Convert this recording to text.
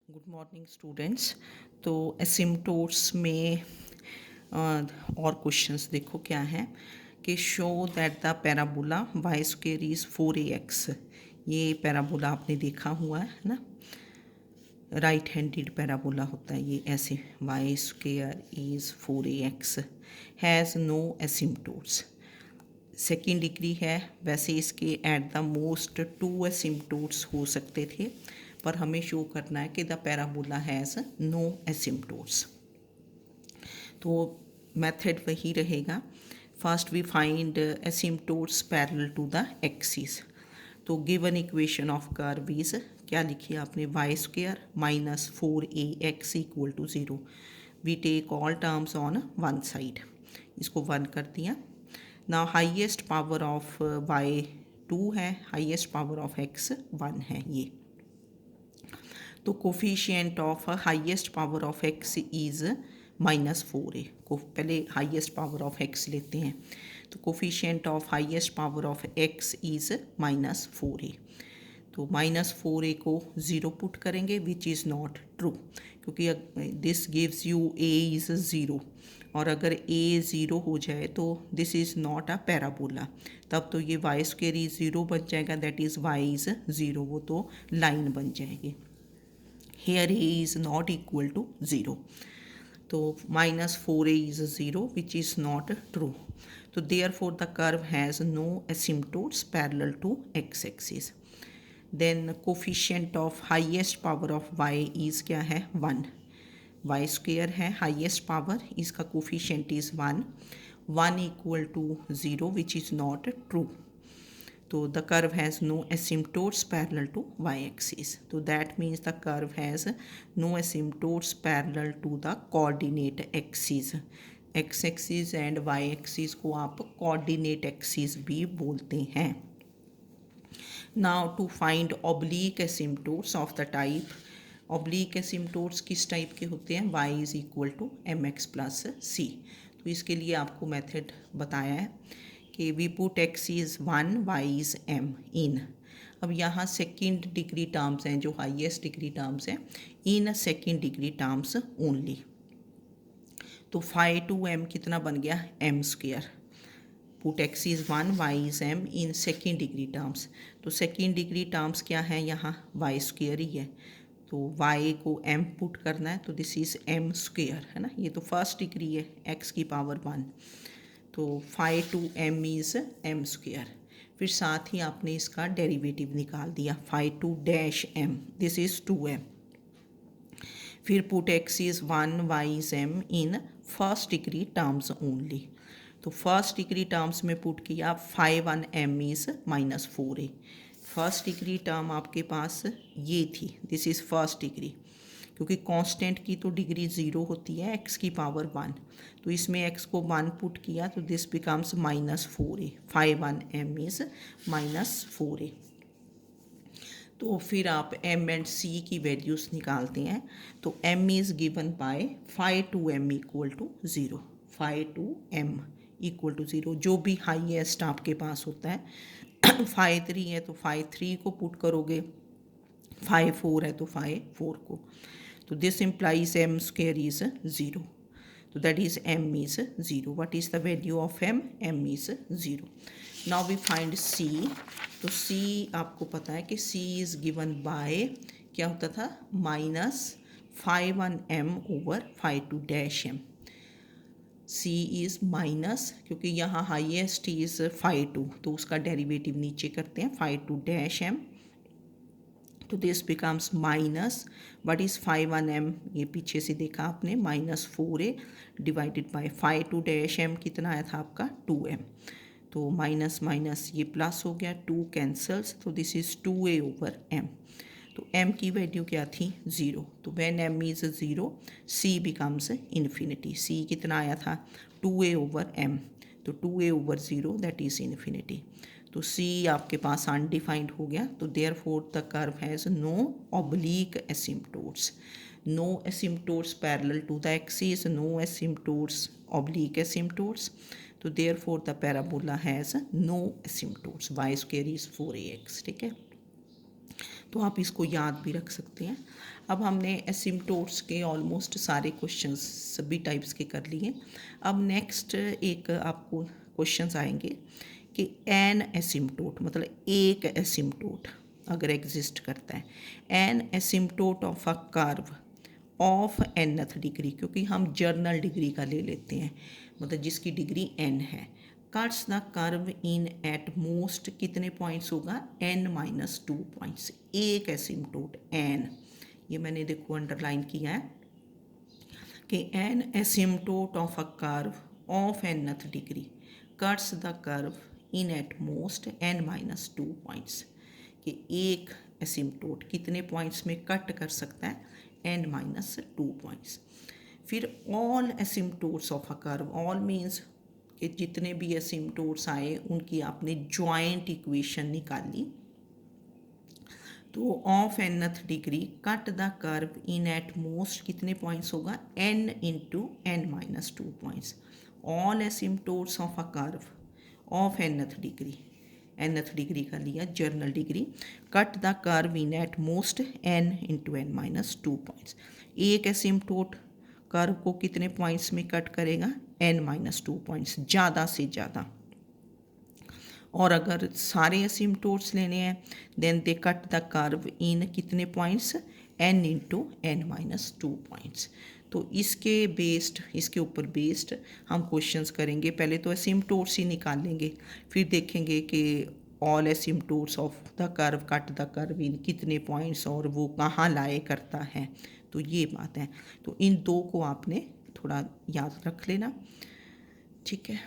Good morning students. तो asymptotes में और क्वेश्चंस देखो क्या है कि show that the parabola y square is 4ax। ये पैराबोला आपने देखा हुआ है ना, राइट हैंडेड पैराबोला होता है ये ऐसे, y square is 4ax has no asymptotes. Second degree है, वैसे इसके एट द मोस्ट 2 एसिम्टोट्स हो सकते थे, पर हमें शो करना है कि the parabola has no asymptotes. तो मेथड वही रहेगा। First we find asymptotes parallel to the axis. तो given equation of curve is क्या लिखी आपने, y square minus 4ax equal to 0। We take all terms on one side, इसको 1 कर दिया। ना हाईएस्ट पावर ऑफ y 2 है, हाईएस्ट पावर ऑफ x 1 है ये। तो coefficient of highest power of x is -4a। को पहले हाईएस्ट पावर ऑफ x लेते हैं, तो coefficient of highest power of x is -4a। तो -4a को 0 पुट करेंगे विच इज़ नॉट ट्रू, क्योंकि this gives you a is 0, और अगर a 0 हो जाए तो this is not a parabola. तब तो ये वाई स्क्वेयर इज 0 बन जाएगा, दैट इज़ वाई इज़ 0, वो तो लाइन बन जाएगी। Here a is not equal to 0, तो -4a is 0 which is not true. तो therefore the curve has no asymptotes parallel to x axis. Then coefficient of highest power of y is क्या है, 1। Y square है highest power, इसका coefficient is 1, 1 equal to 0 which is not true. तो the curve has no asymptotes parallel to y axis. तो that means the curve has no asymptotes parallel to the coordinate axis. X axis and y axis को आप coordinate axis भी बोलते हैं। Now to find oblique asymptotes of the type, oblique asymptotes किस type के होते हैं, y is equal to mx plus c। तो इसके लिए आपको मेथड बताया है कि we put x is 1, y is m in. अब यहाँ सेकेंड डिग्री टर्म्स हैं, जो हाईएस्ट डिग्री टर्म्स हैं, in second degree terms only. तो 5 टू m कितना बन गया, m square. Put x is 1, y is m in second degree terms. तो सेकेंड डिग्री टर्म्स क्या है यहाँ, y स्क्वेयर ही है, तो y को m पुट करना है, तो दिस इज़ m स्क्वेयर है ना। ये तो फर्स्ट डिग्री है, x की पावर 1, तो 5 two m is m square. फिर साथ ही आपने इसका डेरिवेटिव निकाल दिया, 5 two dash m, this is 2m। फिर put x is 1, y is m in first degree terms only. तो फर्स्ट डिग्री टर्म्स में पुट किया, 5 1 m is -4a। First degree term आपके पास ये थी, दिस इज़ फर्स्ट डिग्री, क्योंकि constant की तो डिग्री 0 होती है, x की पावर 1, तो इसमें x को 1 पुट किया तो this becomes -4a। 5 1 m is -4a। तो फिर आप m एंड c की वैल्यूज़ निकालते हैं, तो m is given by 5 two m equal to 0, 5 two m equal to 0, जो भी हाईएस्ट आपके पास होता है। 5 3 है तो 5 3 को पुट करोगे, 5 4 है तो 5 4 को, तो this implies m square is 0, तो that is m is 0। What is the value of m, m is 0। Now we find c। तो c आपको पता है कि c इज़ गिवन बाय क्या होता था, -5 1 m over 5 two dash m। c is minus, क्योंकि यहाँ हाईएस्ट इज़ 5 2, तो उसका डेरिवेटिव नीचे करते हैं, 5 टू डैश m, तो this becomes minus, what is 5 1 m, ये पीछे से देखा आपने, -4a divided by 5 two dash m कितना आया था आपका, 2m। तो माइनस माइनस ये प्लस हो गया, 2 कैंसल्स, तो this is 2a over m। तो m की वैल्यू क्या थी, 0, तो when m is 0 c becomes infinity. c कितना आया था, 2a ओवर m, तो 2a over 0 that is infinity. तो c आपके पास अनडिफाइंड हो गया, तो therefore the curve has no oblique asymptotes, no asymptotes parallel to the axis, no asymptotes oblique asymptotes, तो therefore the parabola has no asymptotes, y square is 4ax। ठीक है, तो आप इसको याद भी रख सकते हैं। अब हमने एसिम्टोट्स के ऑलमोस्ट सारे क्वेश्चंस सभी टाइप्स के कर लिए। अब नेक्स्ट एक आपको क्वेश्चंस आएंगे कि एन एसिम्टोट मतलब एक एसिम्टोट अगर एग्जिस्ट करता है, an asymptote of a curve of nth degree, क्योंकि हम जर्नल डिग्री का ले लेते हैं, मतलब जिसकी डिग्री n है, cuts the curve in at most कितने पॉइंट्स होगा, n-2 पॉइंट्स। एक एसिम्टोट n, ये मैंने देखो अंडरलाइन किया है कि an asymptote of a curve of nth degree cuts the curve in at most n-2 points, कि एक एसिम्टोट कितने पॉइंट्स में कट कर सकता है, n-2 पॉइंट्स। फिर all asymptotes of a curve, all means कि जितने भी एसिम्टोट्स आए उनकी आपने जॉइंट इक्वेशन निकाली। तो of nth degree cut the curve in at most कितने पॉइंट्स होगा, n into n-2 points. All asymptotes of a curve of nth degree, nth degree का लिया journal degree, cut the curve in at most n into n-2 points. एक asymptote curve को कितने points में cut करेगा, n-2 points, ज़्यादा से ज़्यादा। और अगर सारे एसिम्टोट्स लेने हैं then they cut the curve in कितने points, n into n-2 points. तो इसके बेस्ड, इसके ऊपर बेस्ड हम क्वेश्चंस करेंगे। पहले तो एसिम्टोट्स ही निकाल लेंगे, फिर देखेंगे कि all asymptotes of the curve cut the curve in कितने पॉइंट्स और वो कहाँ लाए करता है। तो ये बात है, तो इन दो को आपने थोड़ा याद रख लेना, ठीक है।